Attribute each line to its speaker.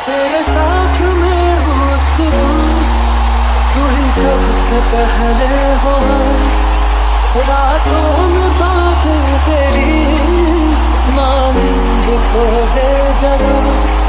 Speaker 1: तेरे साथ में हूँ सुकून, तू ही सबसे पहले हो। रातों में बातें तेरी, मांग को दे जगह।